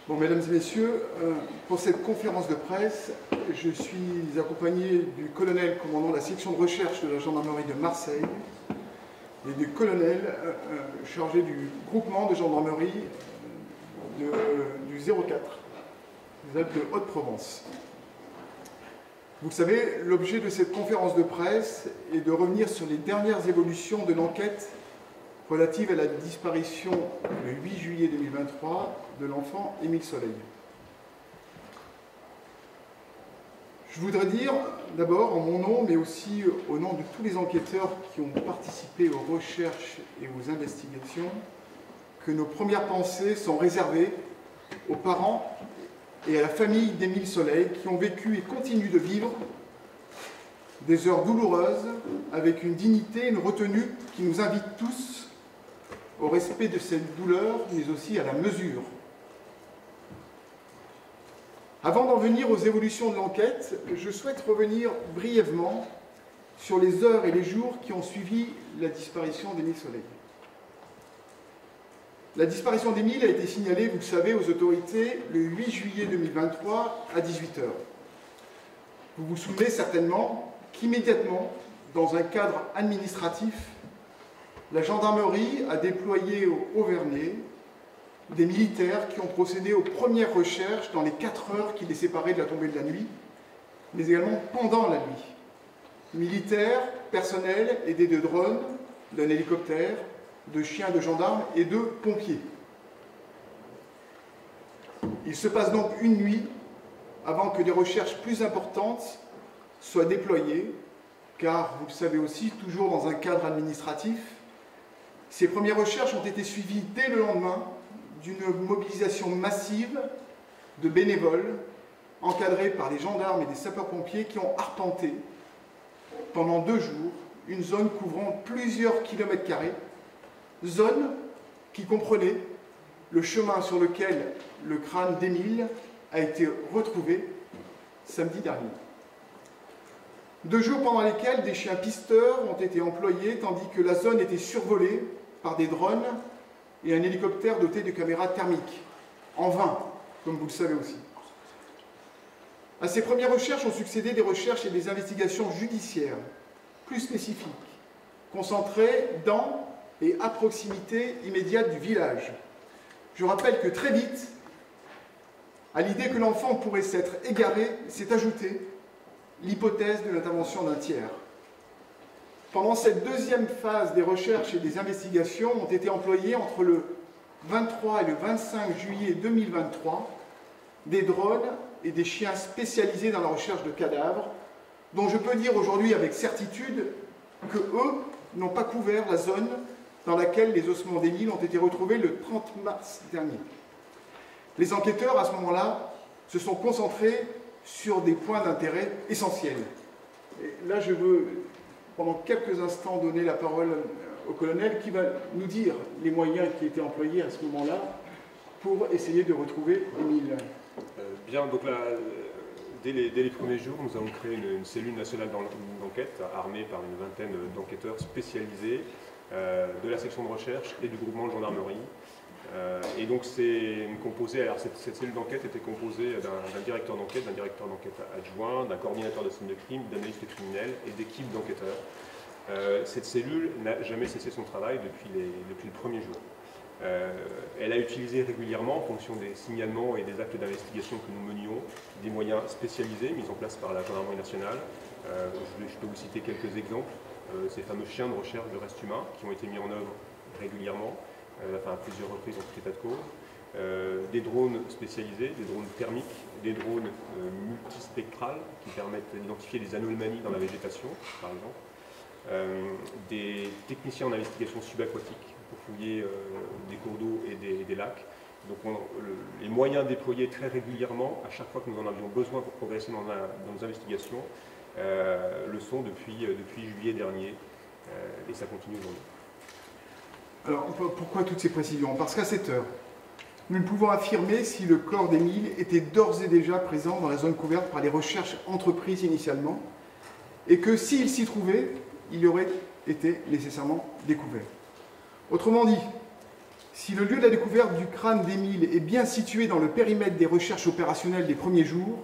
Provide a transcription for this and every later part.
Bon, mesdames et messieurs, pour cette conférence de presse, je suis accompagné du colonel commandant de la section de recherche de la gendarmerie de Marseille et du colonel chargé du groupement de gendarmerie du 04, des Alpes de Haute-Provence. Vous le savez, l'objet de cette conférence de presse est de revenir sur les dernières évolutions de l'enquête relative à la disparition le 8 juillet 2023 de l'enfant Émile Soleil. Je voudrais dire d'abord en mon nom, mais aussi au nom de tous les enquêteurs qui ont participé aux recherches et aux investigations, que nos premières pensées sont réservées aux parents et à la famille d'Émile Soleil qui ont vécu et continuent de vivre des heures douloureuses avec une dignité et une retenue qui nous invitent tous au respect de cette douleur, mais aussi à la mesure. Avant d'en venir aux évolutions de l'enquête, je souhaite revenir brièvement sur les heures et les jours qui ont suivi la disparition d'Émile Soleil. La disparition d'Émile a été signalée, vous le savez, aux autorités le 8 juillet 2023 à 18 h. Vous vous souvenez certainement qu'immédiatement, dans un cadre administratif, la gendarmerie a déployé au Haut-Vernay des militaires qui ont procédé aux premières recherches dans les 4 heures qui les séparaient de la tombée de la nuit, mais également pendant la nuit. Militaires, personnel aidés de drones, d'un hélicoptère, de chiens de gendarmes et de pompiers. Il se passe donc une nuit avant que des recherches plus importantes soient déployées, car, vous le savez aussi, toujours dans un cadre administratif, ces premières recherches ont été suivies dès le lendemain d'une mobilisation massive de bénévoles encadrés par les gendarmes et des sapeurs-pompiers qui ont arpenté pendant 2 jours une zone couvrant plusieurs kilomètres carrés, zone qui comprenait le chemin sur lequel le crâne d'Émile a été retrouvé samedi dernier. 2 jours pendant lesquels des chiens pisteurs ont été employés tandis que la zone était survolée par des drones et un hélicoptère doté de caméras thermiques, en vain, comme vous le savez aussi. À ces premières recherches ont succédé des recherches et des investigations judiciaires, plus spécifiques, concentrées dans et à proximité immédiate du village. Je rappelle que très vite, à l'idée que l'enfant pourrait s'être égaré, s'est ajoutée l'hypothèse de l'intervention d'un tiers. Pendant cette deuxième phase des recherches et des investigations ont été employés entre le 23 et le 25 juillet 2023 des drones et des chiens spécialisés dans la recherche de cadavres, dont je peux dire aujourd'hui avec certitude que eux n'ont pas couvert la zone dans laquelle les ossements d'Émile ont été retrouvés le 30 mars dernier. Les enquêteurs, à ce moment-là, se sont concentrés sur des points d'intérêt essentiels. Et là, je veux, pendant quelques instants, donner la parole au colonel qui va nous dire les moyens qui étaient employés à ce moment-là pour essayer de retrouver Émile. Bien, donc là, dès les premiers jours, nous avons créé une cellule nationale d'enquête armée par une vingtaine d'enquêteurs spécialisés de la section de recherche et du groupement de gendarmerie. Et donc cette cellule d'enquête était composée d'un directeur d'enquête adjoint, d'un coordinateur de scène de crime, d'analyste criminel et d'équipe d'enquêteurs. Cette cellule n'a jamais cessé son travail depuis le premier jour. Elle a utilisé régulièrement, en fonction des signalements et des actes d'investigation que nous menions, des moyens spécialisés mis en place par la gendarmerie nationale. Je peux vous citer quelques exemples. Ces fameux chiens de recherche de restes humains qui ont été mis en œuvre régulièrement, à plusieurs reprises en tout état de cause, des drones spécialisés, des drones thermiques, des drones multispectrales qui permettent d'identifier des anomalies dans la végétation, par exemple, des techniciens en investigation subaquatique pour fouiller des cours d'eau et des lacs. Donc les moyens déployés très régulièrement, à chaque fois que nous en avions besoin pour progresser dans nos investigations, le sont depuis juillet dernier, et ça continue aujourd'hui. Alors, pourquoi toutes ces précisions? Parce qu'à cette heure, nous ne pouvons affirmer si le corps d'Émile était d'ores et déjà présent dans la zone couverte par les recherches entreprises initialement, et que s'il s'y trouvait, il aurait été nécessairement découvert. Autrement dit, Si le lieu de la découverte du crâne d'Émile est bien situé dans le périmètre des recherches opérationnelles des premiers jours,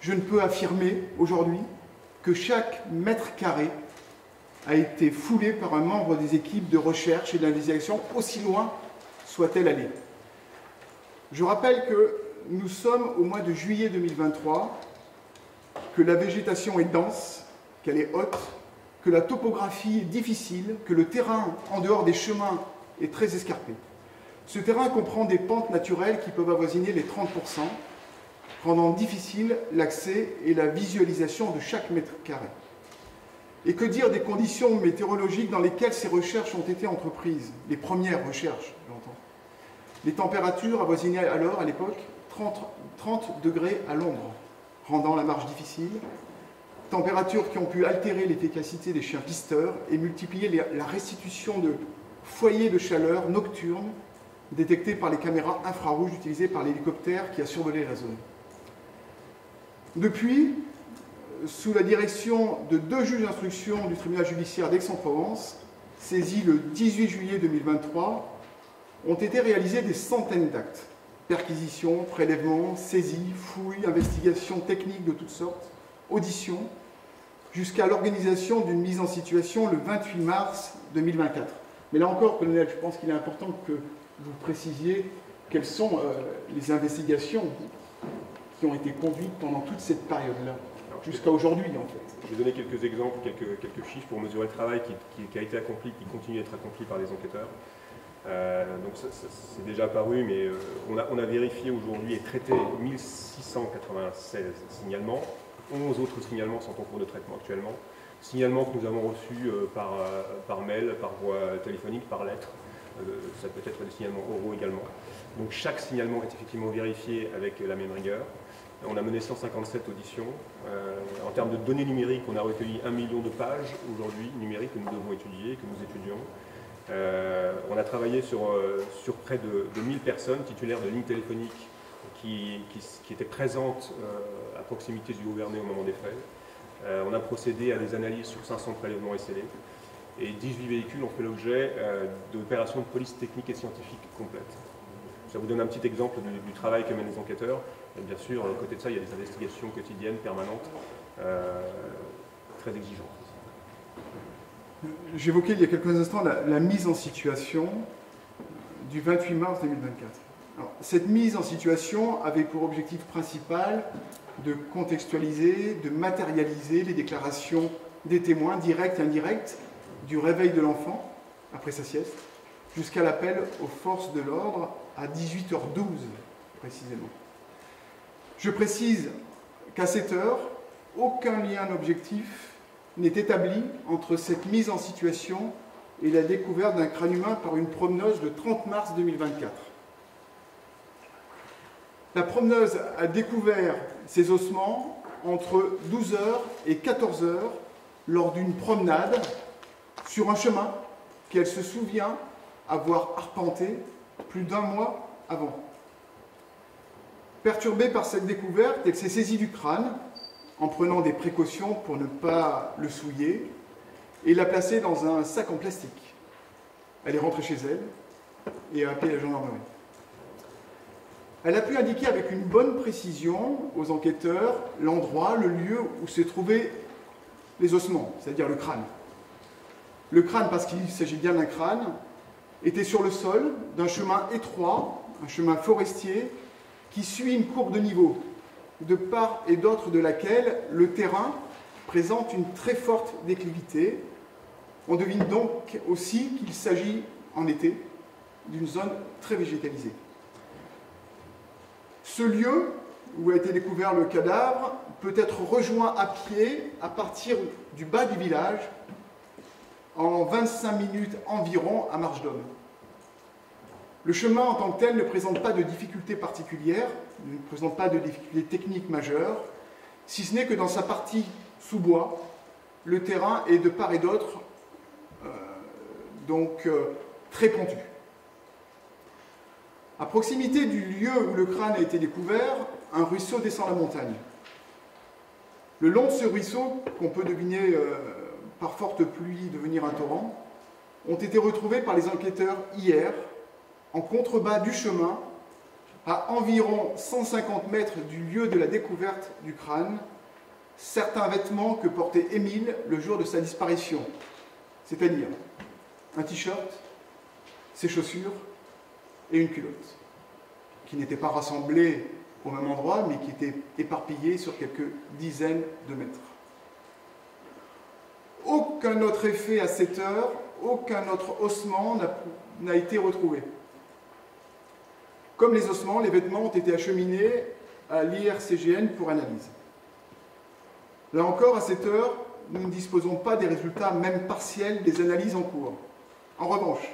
je ne peux affirmer aujourd'hui que chaque mètre carré a été foulé par un membre des équipes de recherche et d'investigation, aussi loin soit-elle allée. Je rappelle que nous sommes au mois de juillet 2023, que la végétation est dense, qu'elle est haute, que la topographie est difficile, que le terrain en dehors des chemins est très escarpé. Ce terrain comprend des pentes naturelles qui peuvent avoisiner les 30%, rendant difficile l'accès et la visualisation de chaque mètre carré. Et que dire des conditions météorologiques dans lesquelles ces recherches ont été entreprises, les premières recherches, j'entends. Les températures avoisinaient alors, à l'époque, 30 degrés à l'ombre, rendant la marche difficile. Températures qui ont pu altérer l'efficacité des chiens pisteurs et multiplier la restitution de foyers de chaleur nocturnes détectés par les caméras infrarouges utilisées par l'hélicoptère qui a survolé la zone. Depuis, sous la direction de 2 juges d'instruction du tribunal judiciaire d'Aix-en-Provence, saisis le 18 juillet 2023, ont été réalisés des centaines d'actes. Perquisitions, prélèvements, saisies, fouilles, investigations techniques de toutes sortes, auditions, jusqu'à l'organisation d'une mise en situation le 28 mars 2024. Mais là encore, colonel, je pense qu'il est important que vous précisiez quelles sont les investigations qui ont été conduites pendant toute cette période-là, jusqu'à aujourd'hui en fait. Je vais donner quelques exemples, quelques chiffres pour mesurer le travail qui a été accompli, qui continue d'être accompli par les enquêteurs. Donc c'est déjà apparu, mais on a vérifié aujourd'hui et traité 1696 signalements. 11 autres signalements sont en cours de traitement actuellement. Signalements que nous avons reçus par mail, par voie téléphonique, par lettre. Ça peut être des signalements oraux également. Donc chaque signalement est effectivement vérifié avec la même rigueur. On a mené 157 auditions. En termes de données numériques, on a recueilli 1 million de pages aujourd'hui numériques que nous devons étudier, que nous étudions. On a travaillé sur près de 1000 personnes titulaires de lignes téléphoniques qui étaient présentes à proximité du gouverné au moment des faits. On a procédé à des analyses sur 500 prélèvements escellés et 18 véhicules ont fait l'objet d'opérations de police technique et scientifique complètes. Ça vous donne un petit exemple du travail que mènent les enquêteurs. Et bien sûr, à côté de ça, il y a des investigations quotidiennes, permanentes, très exigeantes. J'évoquais il y a quelques instants la mise en situation du 28 mars 2024. Alors, cette mise en situation avait pour objectif principal de contextualiser, de matérialiser les déclarations des témoins directs et indirects du réveil de l'enfant après sa sieste jusqu'à l'appel aux forces de l'ordre à 18h12 précisément. Je précise qu'à cette heure, aucun lien objectif n'est établi entre cette mise en situation et la découverte d'un crâne humain par une promeneuse le 30 mars 2024. La promeneuse a découvert ces ossements entre 12h et 14h lors d'une promenade sur un chemin qu'elle se souvient avoir arpenté plus d'1 mois avant. Perturbée par cette découverte, elle s'est saisie du crâne en prenant des précautions pour ne pas le souiller et l'a placé dans un sac en plastique. Elle est rentrée chez elle et a appelé la gendarmerie. Elle a pu indiquer avec une bonne précision aux enquêteurs l'endroit, le lieu où se trouvaient les ossements, c'est-à-dire le crâne. Le crâne, parce qu'il s'agit bien d'un crâne, était sur le sol d'un chemin étroit, un chemin forestier, qui suit une courbe de niveau, de part et d'autre de laquelle le terrain présente une très forte déclivité. On devine donc aussi qu'il s'agit en été d'une zone très végétalisée. Ce lieu où a été découvert le cadavre peut être rejoint à pied à partir du bas du village en 25 minutes environ à marche d'homme. Le chemin en tant que tel ne présente pas de difficultés particulières, ne présente pas de difficultés techniques majeures, si ce n'est que dans sa partie sous-bois, le terrain est de part et d'autre très pentu. À proximité du lieu où le crâne a été découvert, un ruisseau descend la montagne. Le long de ce ruisseau, qu'on peut deviner par forte pluie devenir un torrent, ont été retrouvés par les enquêteurs hier, en contrebas du chemin, à environ 150 mètres du lieu de la découverte du crâne, certains vêtements que portait Émile le jour de sa disparition, c'est-à-dire un t-shirt, ses chaussures et une culotte, qui n'étaient pas rassemblés au même endroit, mais qui étaient éparpillés sur quelques dizaines de mètres. Aucun autre effet à cette heure, aucun autre ossement n'a été retrouvé. Comme les ossements, les vêtements ont été acheminés à l'IRCGN pour analyse. Là encore, à cette heure, nous ne disposons pas des résultats, même partiels, des analyses en cours. En revanche,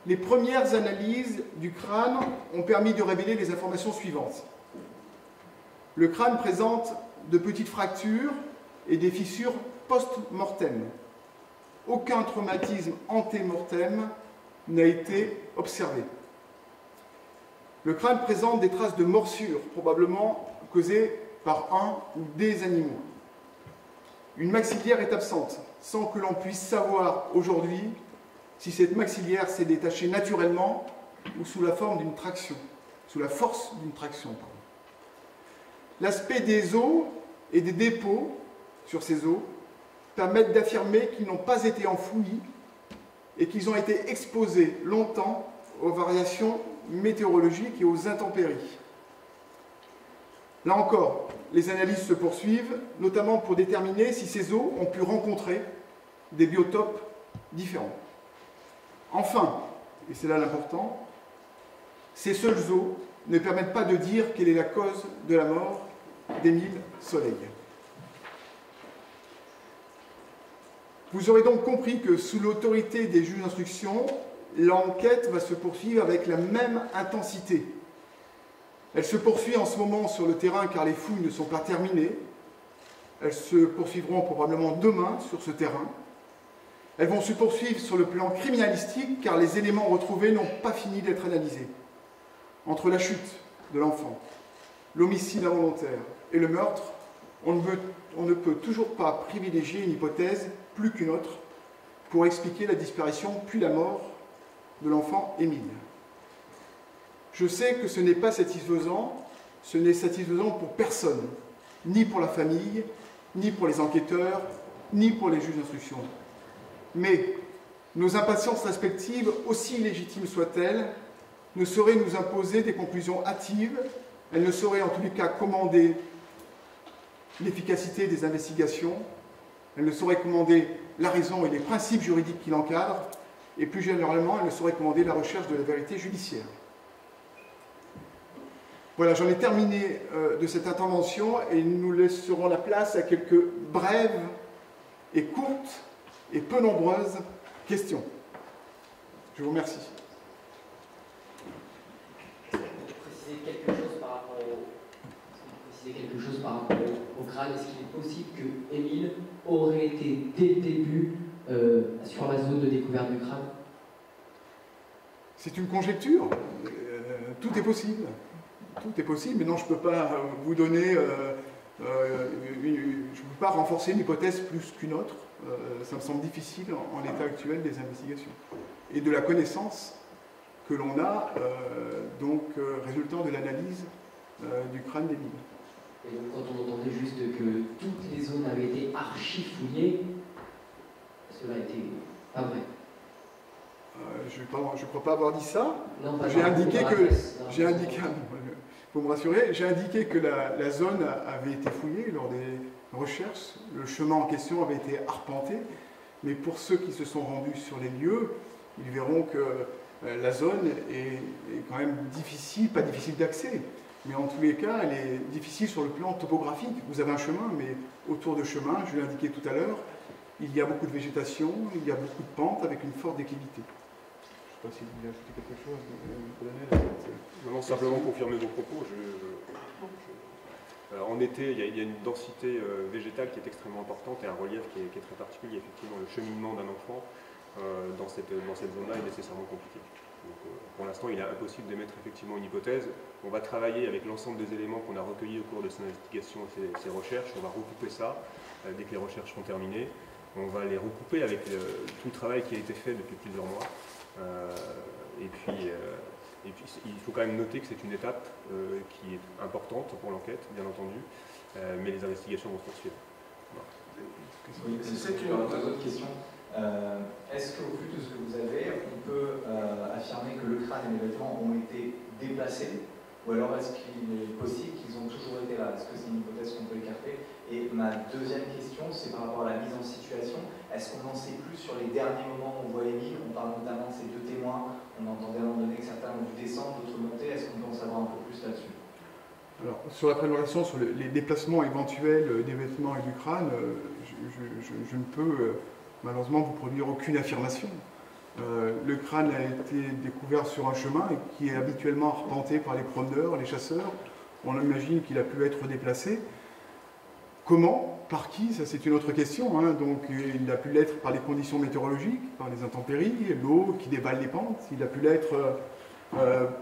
les premières analyses du crâne ont permis de révéler les informations suivantes. Le crâne présente de petites fractures et des fissures post-mortem. Aucun traumatisme anté-mortem n'a été observé. Le crâne présente des traces de morsures, probablement causées par un ou des animaux. Une maxillaire est absente, sans que l'on puisse savoir aujourd'hui si cette maxillaire s'est détachée naturellement ou sous la forme d'une traction, sous la force d'une traction. L'aspect des os et des dépôts sur ces os permettent d'affirmer qu'ils n'ont pas été enfouis et qu'ils ont été exposés longtemps aux variations météorologiques et aux intempéries. Là encore, les analyses se poursuivent, notamment pour déterminer si ces os ont pu rencontrer des biotopes différents. Enfin, et c'est là l'important, ces seuls os ne permettent pas de dire quelle est la cause de la mort d'Émile Soleil. Vous aurez donc compris que sous l'autorité des juges d'instruction, l'enquête va se poursuivre avec la même intensité. Elle se poursuit en ce moment sur le terrain car les fouilles ne sont pas terminées. Elles se poursuivront probablement demain sur ce terrain. Elles vont se poursuivre sur le plan criminalistique car les éléments retrouvés n'ont pas fini d'être analysés. Entre la chute de l'enfant, l'homicide involontaire et le meurtre, on ne peut toujours pas privilégier une hypothèse plus qu'une autre pour expliquer la disparition puis la mort de l'enfant Émile. Je sais que ce n'est pas satisfaisant, ce n'est satisfaisant pour personne, ni pour la famille, ni pour les enquêteurs, ni pour les juges d'instruction. Mais nos impatiences respectives, aussi légitimes soient-elles, ne sauraient nous imposer des conclusions hâtives, elles ne sauraient en tous les cas commander l'efficacité des investigations, elles ne sauraient commander la raison et les principes juridiques qui l'encadrent, et plus généralement, elles ne sauraient commander la recherche de la vérité judiciaire. Voilà, j'en ai terminé de cette intervention et nous laisserons la place à quelques brèves et courtes et peu nombreuses questions. Je vous remercie. Préciser quelque chose par rapport au crâne. Est-ce qu'il est possible que Émile aurait été dès le début sur la zone de découverte du crâne? C'est une conjecture. Tout est possible. Tout est possible, mais non, je ne peux pas vous donner, je ne peux pas renforcer une hypothèse plus qu'une autre. Ça me semble difficile en l'état actuel des investigations et de la connaissance que l'on a, résultant de l'analyse du crâne d'Émile. Et donc, quand on entendait juste que toutes les zones avaient été archi-fouillées, cela n'était pas vrai. Je ne crois pas avoir dit ça. J'ai indiqué que... Pour me rassurer, j'ai indiqué que la zone avait été fouillée lors des recherches, le chemin en question avait été arpenté, mais pour ceux qui se sont rendus sur les lieux, ils verront que la zone est quand même difficile, pas difficile d'accès, mais en tous les cas, elle est difficile sur le plan topographique. Vous avez un chemin, mais autour de chemin, je l'ai indiqué tout à l'heure, il y a beaucoup de végétation, il y a beaucoup de pentes avec une forte déclivité. Je ne sais pas si vous voulez ajouter quelque chose. Non, simplement confirmer vos propos. En été, il y a une densité végétale qui est extrêmement importante et un relief qui est très particulier. Effectivement, le cheminement d'un enfant dans cette zone-là est nécessairement compliqué. Donc, pour l'instant, il est impossible d'émettre effectivement une hypothèse. On va travailler avec l'ensemble des éléments qu'on a recueillis au cours de ces investigations et ces recherches. On va recouper ça dès que les recherches seront terminées. On va les recouper avec tout le travail qui a été fait depuis plusieurs mois. Et puis, il faut quand même noter que c'est une étape qui est importante pour l'enquête, bien entendu, mais les investigations vont se poursuivre. Oui, c'est deux autres questions. Est-ce qu'au vu de ce que vous avez, on peut affirmer que le crâne et les vêtements ont été déplacés, ou alors est-ce qu'il est possible qu'ils ont toujours été là? Est-ce que c'est une hypothèse qu'on peut écarter? Et ma deuxième question, c'est par rapport à la mise en situation. Est-ce qu'on en sait plus sur les derniers moments où on voit Émile? On parle notamment de ces deux témoins. On entendait à un moment donné que certains ont dû descendre, d'autres monter. Est-ce qu'on peut en savoir un peu plus là-dessus? Alors, sur la préparation, sur les déplacements éventuels des vêtements et du crâne, je ne peux malheureusement vous produire aucune affirmation. Le crâne a été découvert sur un chemin qui est habituellement arpenté par les promeneurs, les chasseurs. On imagine qu'il a pu être déplacé. Comment? Par qui? Ça, c'est une autre question. Hein. Donc, il a pu l'être par les conditions météorologiques, par les intempéries, l'eau qui dévale les pentes. Il a pu l'être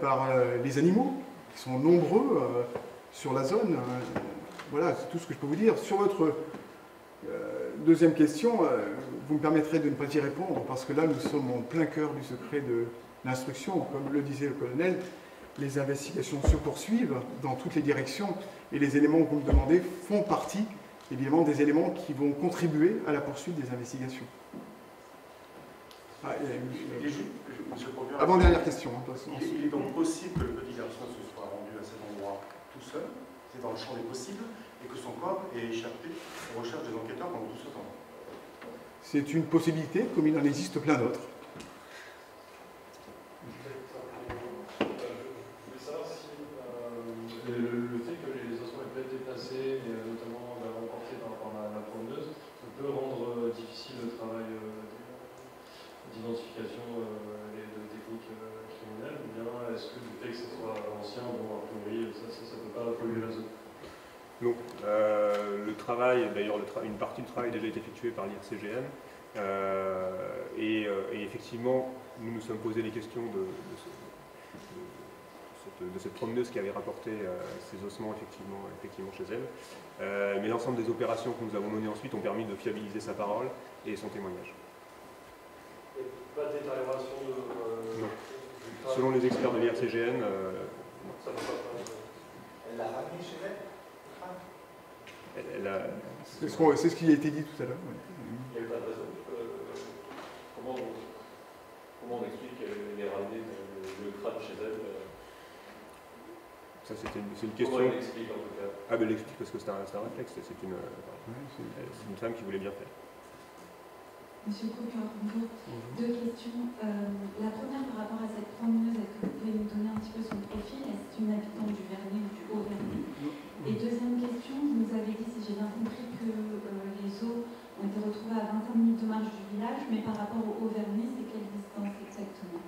par les animaux, qui sont nombreux sur la zone. Voilà, c'est tout ce que je peux vous dire. Sur votre deuxième question, vous me permettrez de ne pas y répondre, parce que là, nous sommes en plein cœur du secret de l'instruction. Comme le disait le colonel, les investigations se poursuivent dans toutes les directions, et les éléments que vous me demandez font partie, évidemment, des éléments qui vont contribuer à la poursuite des investigations. Avant-dernière question. Il est donc possible que le petit garçon se soit rendu à cet endroit tout seul, c'est dans le champ des possibles, et que son corps ait échappé aux recherches des enquêteurs pendant tout ce temps. C'est une possibilité, comme il en existe plein d'autres. Le fait que les ossements aient pu être déplacés, et notamment emportés par la promeneuse, peut rendre difficile le travail d'identification et de technique criminelle, ou bien est-ce que du fait que ce soit ancien, bon, a priori, ça ne peut pas polluer la zone? Donc, le travail, d'ailleurs, une partie du travail a déjà été effectuée par l'IRCGN, et effectivement, nous nous sommes posé les questions de cette promeneuse qui avait rapporté ces ossements effectivement chez elle. Mais l'ensemble des opérations que nous avons menées ensuite ont permis de fiabiliser sa parole et son témoignage. Et pas de détérioration non. Selon les experts de l'IRCGN, ça ne va pas. Elle l'a ramené chez elle? C'est ce qui a été dit tout à l'heure. Ouais. Il n'y avait pas de raison. Comment on explique qu'elle ait ramené le crâne chez elle? Ça, c'est une question. Comment elle l'explique en tout cas? Ah, ben elle l'explique parce que c'est un réflexe. C'est une femme qui voulait bien faire. Monsieur le procureur, bonjour. Deux questions. La première par rapport à cette promeneuse, est-ce que vous pouvez nous donner un petit peu son profil? Est-ce une habitante du Vernet ou du Haut-Vernet? Et deuxième question, vous nous avez dit, si j'ai bien compris, que les os ont été retrouvés à 25 minutes de marche du village, mais par rapport au Haut-Vernet, c'est quelle distance exactement?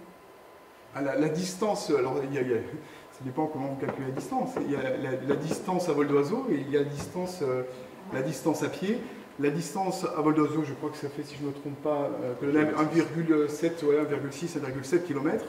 La distance, alors ça dépend comment vous calculez la distance. Il y a la distance à vol d'oiseau et il y a la distance à pied. La distance à vol d'oiseau, je crois que ça fait, si je ne me trompe pas, 1,7, 1,6, 1,7 km.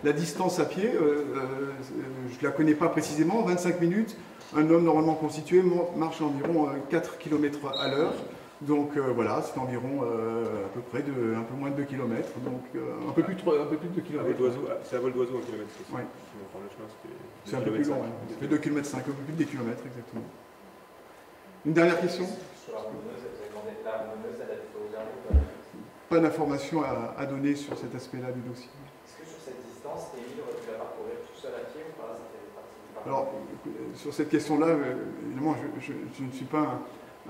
La distance à pied, je ne la connais pas précisément, 25 minutes. Un homme normalement constitué marche environ 4 km à l'heure. Donc voilà, c'est environ à peu près un peu moins de 2 km. Donc un peu plus de 2 km. C'est à vol d'oiseau 1 km. Oui. C'est un peu plus long, ouais. Ça fait 2 km 5, un peu plus de 2 km exactement. Une dernière question? Sur la promeneuse, vous avez demandé la promeneuse, elle a été au Vernet? Pas d'informations à donner sur cet aspect-là du dossier. Est-ce que sur cette distance, Émile aurait pu la parcourir tout seul à pied ou pas? Alors, sur cette question-là, évidemment, je ne suis pas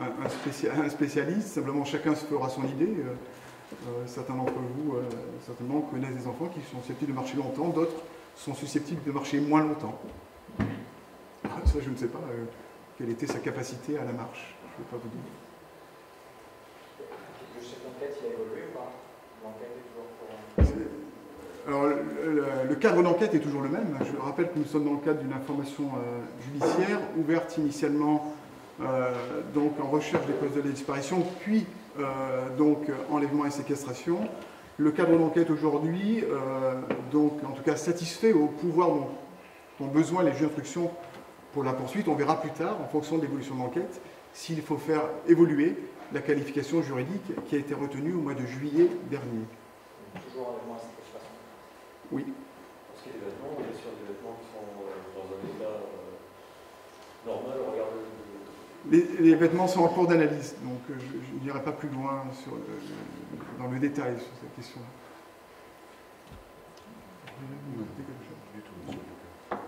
un spécialiste, simplement chacun se fera son idée. Certains d'entre vous, certainement, connaissent des enfants qui sont susceptibles de marcher longtemps, d'autres sont susceptibles de marcher moins longtemps. Ça, je ne sais pas quelle était sa capacité à la marche, je ne peux pas vous dire. Le chef d'enquête, il a évolué ou pas? L'enquête est toujours pour... Alors, le cadre d'enquête est toujours le même. Je rappelle que nous sommes dans le cadre d'une information judiciaire, ouverte initialement donc en recherche des causes de la disparition, puis donc enlèvement et séquestration. Le cadre d'enquête aujourd'hui, donc en tout cas satisfait au pouvoir dont ont besoin les juges d'instruction pour la poursuite. On verra plus tard, en fonction de l'évolution de l'enquête, s'il faut faire évoluer la qualification juridique qui a été retenue au mois de juillet dernier. Toujours enlèvement et séquestration? Oui. sur des vêtements qui sont dans un état normal au regard de... Les vêtements sont en cours d'analyse, donc je n'irai pas plus loin dans le détail sur cette question-là.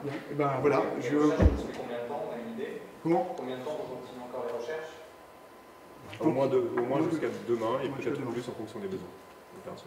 Bien, et ben voilà. Combien de temps, on a une idée? Comment? Combien de temps on continue encore les recherches? Au moins jusqu'à demain et peut-être plus en fonction des besoins.